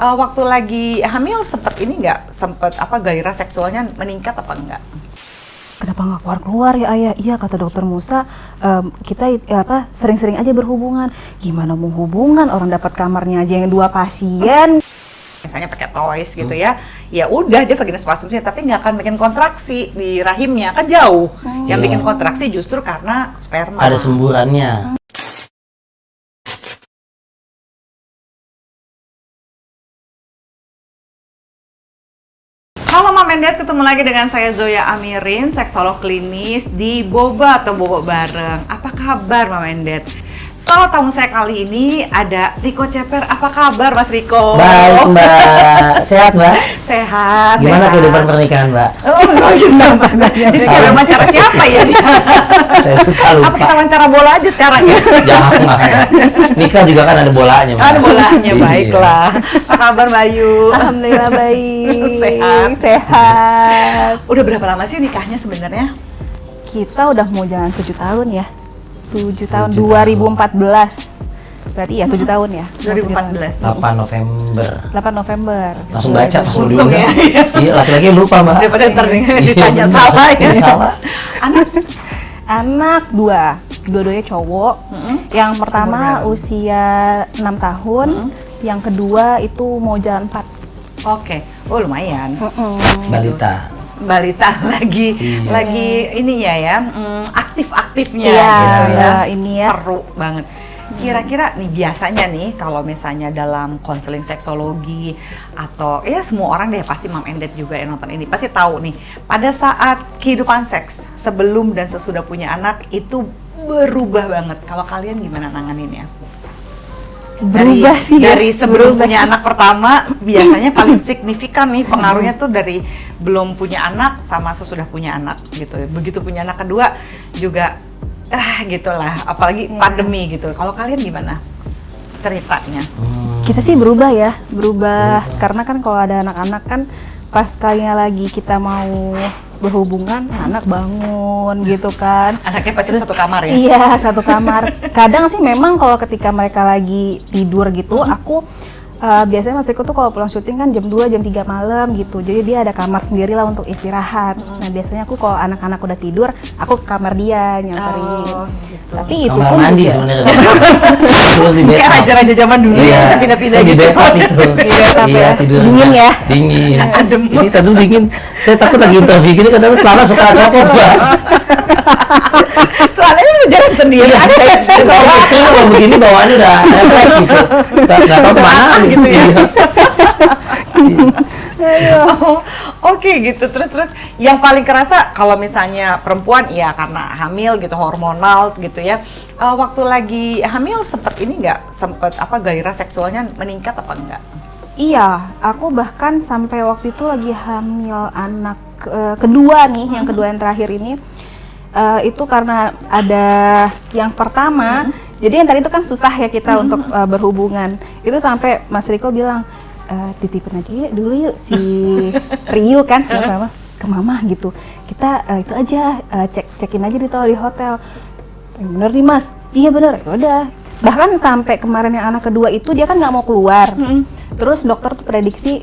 Waktu lagi hamil sempet ini nggak, sempet gairah seksualnya meningkat apa enggak? Kenapa nggak keluar-keluar ya ayah? Iya kata dokter Musa, kita sering-sering aja berhubungan. Gimana mau hubungan, orang dapat kamarnya aja yang 2 pasien. Misalnya pakai toys gitu ya udah dia vaginismus tapi nggak akan bikin kontraksi di rahimnya, kan jauh. Yang bikin kontraksi justru karena sperma. Ada semburannya. Halo Mom and Dad, ketemu lagi dengan saya Zoya Amirin, seksolog klinis di Boba atau Bobo Bareng. Apa kabar Mom and Dad? So, tamu saya kali ini ada Riko Ceper. Apa kabar Mas Riko? Baik Mbak, sehat Mbak? Sehat. Gimana sehat. kehidupan pernikahan Mbak? Oh, jadi saya wawancara siapa ya dia? Saya suka lupa. Apa kita wawancara bola aja sekarang ya? Jangan. Nikah juga kan ada bolanya Mbak. Ada bolanya, Iya. baiklah. Apa kabar Bayu? Alhamdulillah baik. Sehat. Udah berapa lama sih nikahnya sebenarnya? Kita udah mau jalan 7 tahun ya. 7 tahun 7 2014. Berarti ya 7 tahun ya. 2014. 8 November. 8 November. Langsung baca pas lu Untung diundang. ya. Iya, laki-laki lupa Mbak. Daripada ntar Iya, ditanya bener. salah ya. Iya, salah. Anak? Anak 2, dua-duanya cowok. Yang pertama Umur berapa? usia 6 tahun, yang kedua itu mau jalan 4. Oke. Oh lumayan. Balita. lagi Iya. lagi ininya ya aktif-aktifnya Iya, gitu ya. ini ya. Seru banget. Kira-kira nih biasanya nih kalau misalnya dalam konseling seksologi atau ya semua orang deh pasti Mom and Dad juga yang nonton ini pasti tahu nih pada saat kehidupan seks sebelum dan sesudah punya anak itu berubah banget. Kalau kalian gimana nanganinnya? Berubah sih ya. Dari sebelum Berubah. punya anak pertama biasanya paling signifikan nih pengaruhnya tuh dari belum punya anak sama sesudah punya anak gitu. Begitu punya anak kedua juga gitulah, apalagi pandemi gitu. Kalau kalian gimana ceritanya? Kita sih berubah ya, berubah karena kan kalau ada anak-anak kan pas kalinya lagi kita mau berhubungan, anak bangun gitu kan. Anaknya pasti satu kamar ya? Iya, satu kamar. Kadang sih memang kalau ketika mereka lagi tidur gitu, aku biasanya Mas Riko tuh kalau pulang syuting kan jam 2, jam 3 malam gitu. Jadi dia ada kamar sendiri lah untuk istirahat. Nah biasanya aku kalau anak-anak udah tidur, aku ke kamar dia nyamperin. Oh, gitu. Tapi itu Kamar pun mandi juga- sebenarnya. Terus di Kayak bathtub. raja-raja zaman dulu Iya, ya bisa pindah-pindah saya di gitu. bathtub itu. Di bathtub Iya, ya. tidur. Dingin ya? Dingin. Adem. Ini tadi dingin. Saya takut lagi interview gini karena celana suka copot Mbak. Soalnya bisa jalan sendiri aja. Kalau istri kalau begini bawaannya udah efek gitu. Nggak tahu kemana gitu ya. Iya. Oh, oke gitu. Terus yang paling kerasa kalau misalnya perempuan ya karena hamil gitu hormonal gitu ya. Waktu lagi hamil sempet ini nggak, sempet gairah seksualnya meningkat apa enggak? Iya, aku bahkan sampai waktu itu lagi hamil anak kedua nih, yang kedua yang terakhir ini, itu karena ada yang pertama, jadi yang tadi itu kan susah ya kita untuk berhubungan, itu sampai Mas Riko bilang, titipin aja dulu yuk si Ryu kan, ke mama gitu, kita itu aja cekin aja di hotel. Bener nih Mas, iya bener, ya udah. Bahkan sampai kemarin yang anak kedua itu dia kan nggak mau keluar. Terus dokter tuh prediksi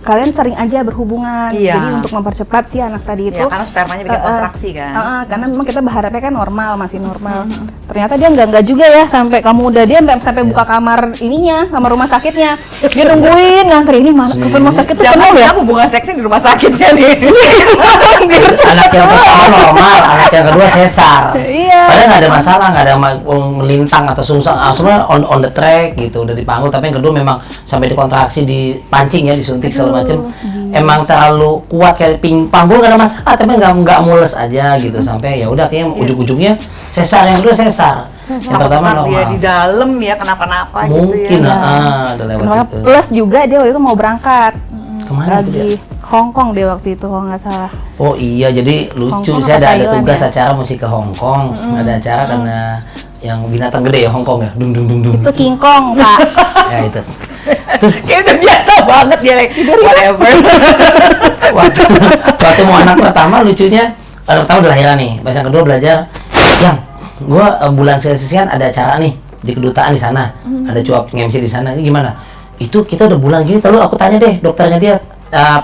kalian sering aja berhubungan. Iya. Jadi untuk mempercepat si anak tadi itu. Ya karena spermanya bikin kontraksi kan. Karena memang kita berharapnya kan normal, masih normal. Ternyata dia enggak juga ya, sampai kamu udah dia sampai buka kamar ininya, kamar rumah sakitnya. Dia nungguin ngantri ini mana ke rumah sakit tuh penuh ya. Jangan hubungan seksnya di rumah sakitnya nih. Anak yang pertama normal, anak yang kedua sesar. Iya. Padahal nggak ada masalah, nggak ada melintang atau sungsang, sebenarnya on the track gitu, udah dipanggul. Tapi yang kedua memang sampai dikontraksi, dipancing ya, disuntik segala macam. Emang terlalu kuat kayak panggul nggak ada masalah, tapi nggak mules aja gitu sampai ya udah kayaknya ujung-ujungnya sesar, yang kedua sesar. Yang pertama Dia normal. di dalam ya kenapa-napa Mungkin gitu ya. ada lewat Kenapa? itu. Plus juga dia waktu itu mau berangkat. Kemana tuh Lagi Hong Kong dia waktu itu kalau nggak salah. Oh iya, jadi lucu. Hong Kong Saya apa ada Thailand tugas ya? acara mesti ke Hong Kong. Ada acara karena yang binatang gede ya Hong Kong ya. Dung dung dung dung. Itu King Kong, Pak. Ya itu. Terus Kayak udah biasa banget dia like, whatever. waktu mau anak pertama lucunya, anak pertama udah lahiran nih. Pas yang kedua belajar, yang gua bulan sesian ada acara nih di kedutaan di sana. Ada cuap nge-MC di sana. Ini gimana? itu kita udah bulan gini, lalu aku tanya deh dokternya dia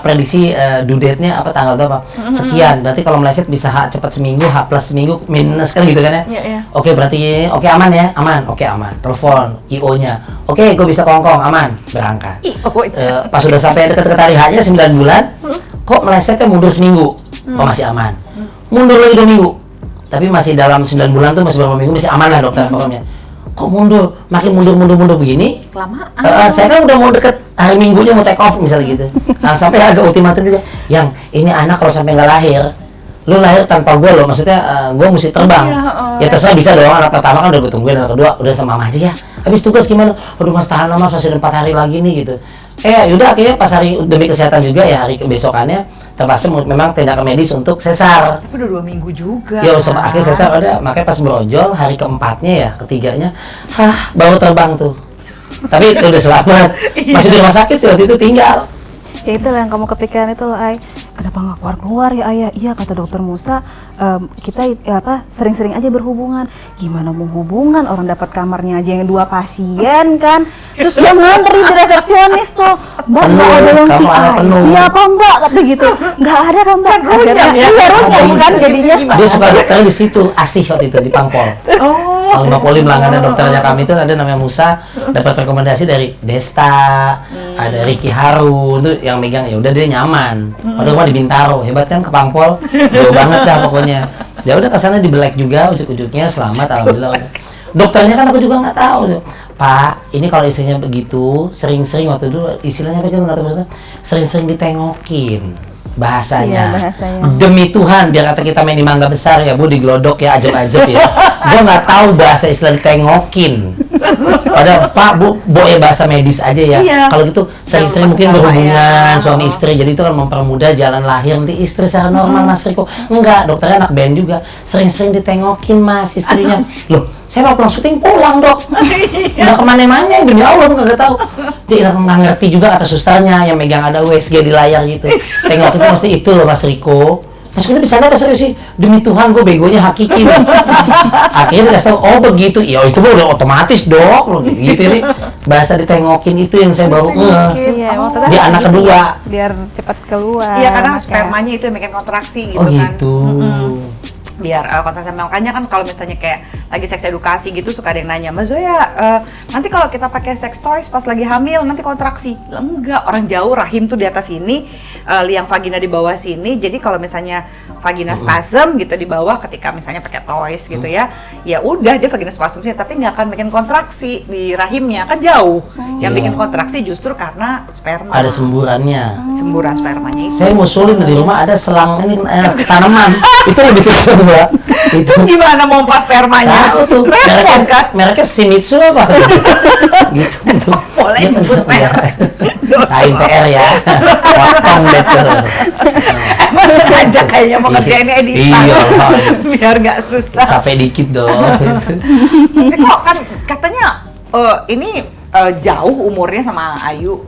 prediksi due date-nya apa tanggal berapa sekian, berarti kalau meleset bisa H cepat seminggu, H plus seminggu minus kan gitu kan ya. Oke, berarti oke aman ya, aman, oke aman, telepon IO-nya, oke gue bisa kongkong, aman, berangkat. Pas udah sampai dekat-dekat hari H-nya 9 bulan, kok melesetnya mundur seminggu, oh masih aman, mundur lagi 2 minggu, tapi masih dalam 9 bulan tuh masih beberapa minggu masih aman lah dokter pokoknya. Kok mundur, makin mundur begini, kelamaan. Saya kan udah mau deket hari Minggunya mau take off misalnya gitu. Nah sampai ada ultimatum juga, yang ini anak kalau sampai nggak lahir, lu lahir tanpa gue loh, maksudnya gue mesti terbang. Ya terserah bisa dong, anak pertama kan udah gue tungguin, anak kedua udah sama mama aja ya. Habis tugas gimana? Aduh mas tahan lama, masih ada 4 hari lagi nih gitu. Yaudah akhirnya pas hari demi kesehatan juga ya, hari besokannya terpaksa memang tindakan medis untuk sesar. Tapi udah 2 minggu juga. Ya sama akhirnya sesar ada, makanya pas brojol hari keempatnya ya, ketiganya, baru terbang tuh. Tapi udah selamat, masih di rumah sakit waktu itu tinggal. Ya itu yang kamu kepikiran itu loh, Ay. Kenapa nggak keluar ya Ayah? Iya kata dokter Musa, kita sering-sering aja berhubungan. Gimana mau hubungan? Orang dapat kamarnya aja yang 2 pasien kan. Terus dia ngantri di resepsionis tuh, Mbak nggak ada yang si Ay. Iya apa Mbak? Kata gitu. Nggak ada kan Mbak? Akhirnya iya runyam kan jadinya. Dia suka dokternya di situ, asih waktu itu di Pangpol. Kalau Polim langganan dokternya kami itu ada namanya Musa, dapat rekomendasi dari Desta, ada Ricky Harun itu yang megang, ya udah dia nyaman. Padahal mah di Bintaro, hebat kan ke Pangpol, jauh banget dah pokoknya. Ya udah kesana di Belek juga, ujuk-ujuknya selamat alhamdulillah. Dokternya kan aku juga nggak tahu, Pak. Ini kalau istrinya begitu, sering-sering waktu itu istilahnya apa kan nggak tahu maksudnya, sering-sering ditengokin. Bahasanya. Iya, bahasanya. Demi Tuhan, biar kata kita main di Mangga Besar ya Bu, digelodok ya, ajeb-ajeb ya. Gue nggak tahu bahasa istilah ditengokin. Padahal Pak Bu, boleh bahasa medis aja ya. Kalau gitu sering-sering mungkin berhubungan suami istri, jadi itu kan mempermudah jalan lahir nanti istri secara normal Mas Riko. Enggak, dokternya anak band juga, sering-sering ditengokin Mas istrinya. Loh, saya mau pulang syuting pulang dok, nggak kemana-mana demi Allah tuh nggak tahu. Dia nggak ngerti juga kata susternya yang megang ada USG di layar gitu. Tengok itu pasti itu loh Mas Riko. Mas Riko bercanda apa serius sih? Demi Tuhan gue begonya hakiki. Akhirnya dikasih tahu, oh begitu, ya itu udah otomatis dok, loh gitu nih. Bahasa ditengokin itu yang saya baru dia anak kedua. Biar cepat keluar. Iya karena spermanya itu yang bikin kontraksi gitu kan. Oh kan. gitu. Biar kontraksi, makanya kan kalau misalnya kayak lagi seks edukasi gitu suka ada yang nanya, Mbak Zoya nanti kalau kita pakai sex toys pas lagi hamil nanti kontraksi. Lah, enggak, orang jauh rahim tuh di atas sini, liang vagina di bawah sini, jadi kalau misalnya vagina spasm gitu di bawah ketika misalnya pakai toys gitu ya udah dia vagina spasm sih, tapi nggak akan bikin kontraksi di rahimnya, kan jauh. Yang bikin kontraksi justru karena sperma, ada semburannya, semburan spermanya itu. Saya ngusulin di rumah ada selang ini tanaman itu lebih kecil Mbak. Itu gimana mau pas spermanya? Tahu tuh, mereknya Shimizu apa? Gitu. Boleh nyebut merek. Kain PR ya. Potong deh tuh. Emang sengaja kayaknya mau ngerjain editan. Iya. Biar nggak susah. Capek dikit dong. Mas Riko kan katanya ini jauh umurnya sama Ayu.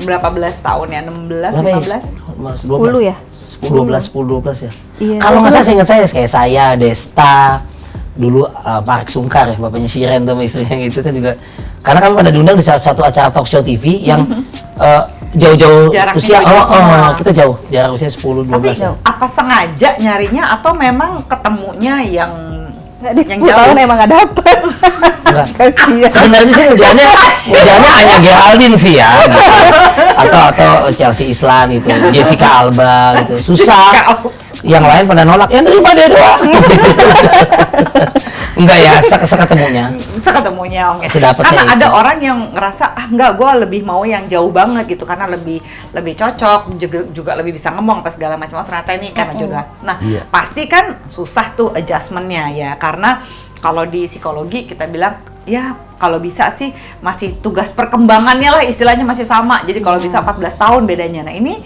Berapa belas tahun ya? 16, 15? 10 ya? 10, 12 ya. Iya. Kalau nggak salah ingat saya kayak saya, Desta, dulu Pak Sungkar ya, bapaknya Shiren tuh istrinya gitu kan juga. Karena kami pada diundang di salah satu acara talk show TV yang jauh-jauh usia, kita jauh, jarak usia 10-12 ya. Apa sengaja nyarinya atau memang ketemunya yang jauh tahun emang nggak dapet. Sebenarnya sih ngejarnya hanya Geraldine sih ya, gitu. atau Chelsea Islan itu, Jessica Alba gitu, susah. Yang lain pada nolak, yang terima dia doang. Enggak ya, seketemunya, oke. Karena itu. Ada orang yang ngerasa enggak, gue lebih mau yang jauh banget gitu karena lebih cocok, juga lebih bisa ngomong pas segala macam. Ternyata ini karena jodoh. Nah, pasti kan susah tuh adjustmentnya ya, karena kalau di psikologi kita bilang ya kalau bisa sih masih tugas perkembangannya lah istilahnya masih sama. Jadi kalau bisa 14 tahun bedanya. Nah ini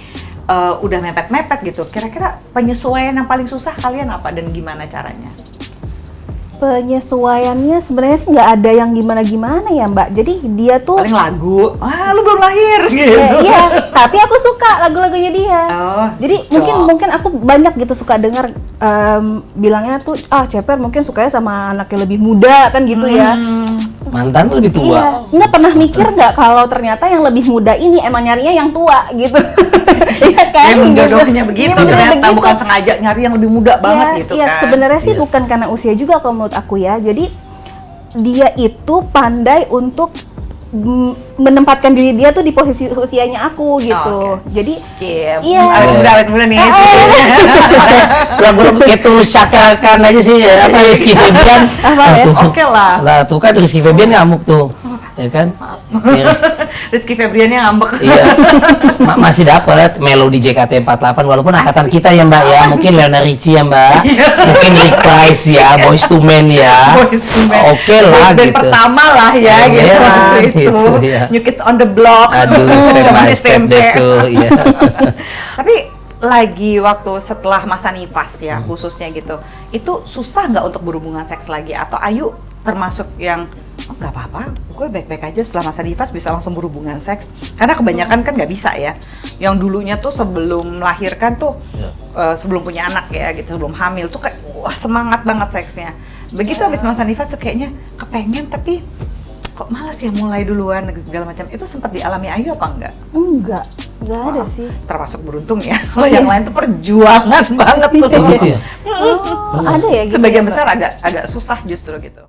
udah mepet-mepet gitu. Kira-kira penyesuaian yang paling susah kalian apa dan gimana caranya? Penyesuaiannya sebenarnya sih nggak ada yang gimana-gimana ya Mbak. Jadi dia tuh paling lagu, lu belum lahir gitu. Iya, tapi aku suka lagu-lagunya dia. Jadi mungkin aku banyak gitu suka dengar bilangnya tuh Ceper mungkin sukanya sama anak yang lebih muda kan gitu ya. Mantan lebih tua. Iya, nggak pernah mikir nggak kalau ternyata yang lebih muda ini emang nyarinya yang tua gitu. Iya kan? Emang Gitu. jodohnya begitu, Iya, bener ternyata begitu. bukan sengaja nyari yang lebih muda banget Iya, gitu iya, kan. sebenarnya sih Iya. bukan karena usia juga kalau menurut aku ya. Jadi dia itu pandai untuk menempatkan diri dia tuh di posisi usianya aku gitu. oke. Jadi Ciem, Iya. awet muda nih. Lagu-lagu kayak Tulus Cakrakan aja sih, apa Rizky Febian. Apa ya? Tuh. Oke lah. Lah tuh kan Rizky Febian ngamuk tuh, ya kan? Iya. Rizky Febrian yang ngambek. Iya. Masih dapat melodi JKT48 walaupun angkatan kita ya Mbak ya, mungkin Leona Richie ya Mbak, mungkin Rick Price ya, Boyz II Men ya. Boyz II Men. Oke lah Boys band gitu. pertama lah ya Iya, gitu iya, waktu itu. gitu, iya. New Kids on the Block. Aduh, step Zaman by step SMP. deh tuh, iya. Tapi lagi waktu setelah masa nifas ya khususnya gitu, itu susah nggak untuk berhubungan seks lagi atau Ayu termasuk yang nggak apa-apa, gue baik-baik aja setelah masa nifas bisa langsung berhubungan seks, karena kebanyakan kan nggak bisa ya, yang dulunya tuh sebelum melahirkan tuh sebelum punya anak ya gitu, sebelum hamil tuh kayak wah semangat banget seksnya, begitu habis masa nifas tuh kayaknya kepengen tapi kok malas ya mulai duluan segala macam. Itu sempat dialami Ayu apa enggak? enggak ada sih. Termasuk beruntung ya. Kalau yang lain tuh perjuangan banget tuh. Oh, gitu ya. Oh, ada ya gitu. Sebagian ya, Mbak? besar agak susah justru gitu.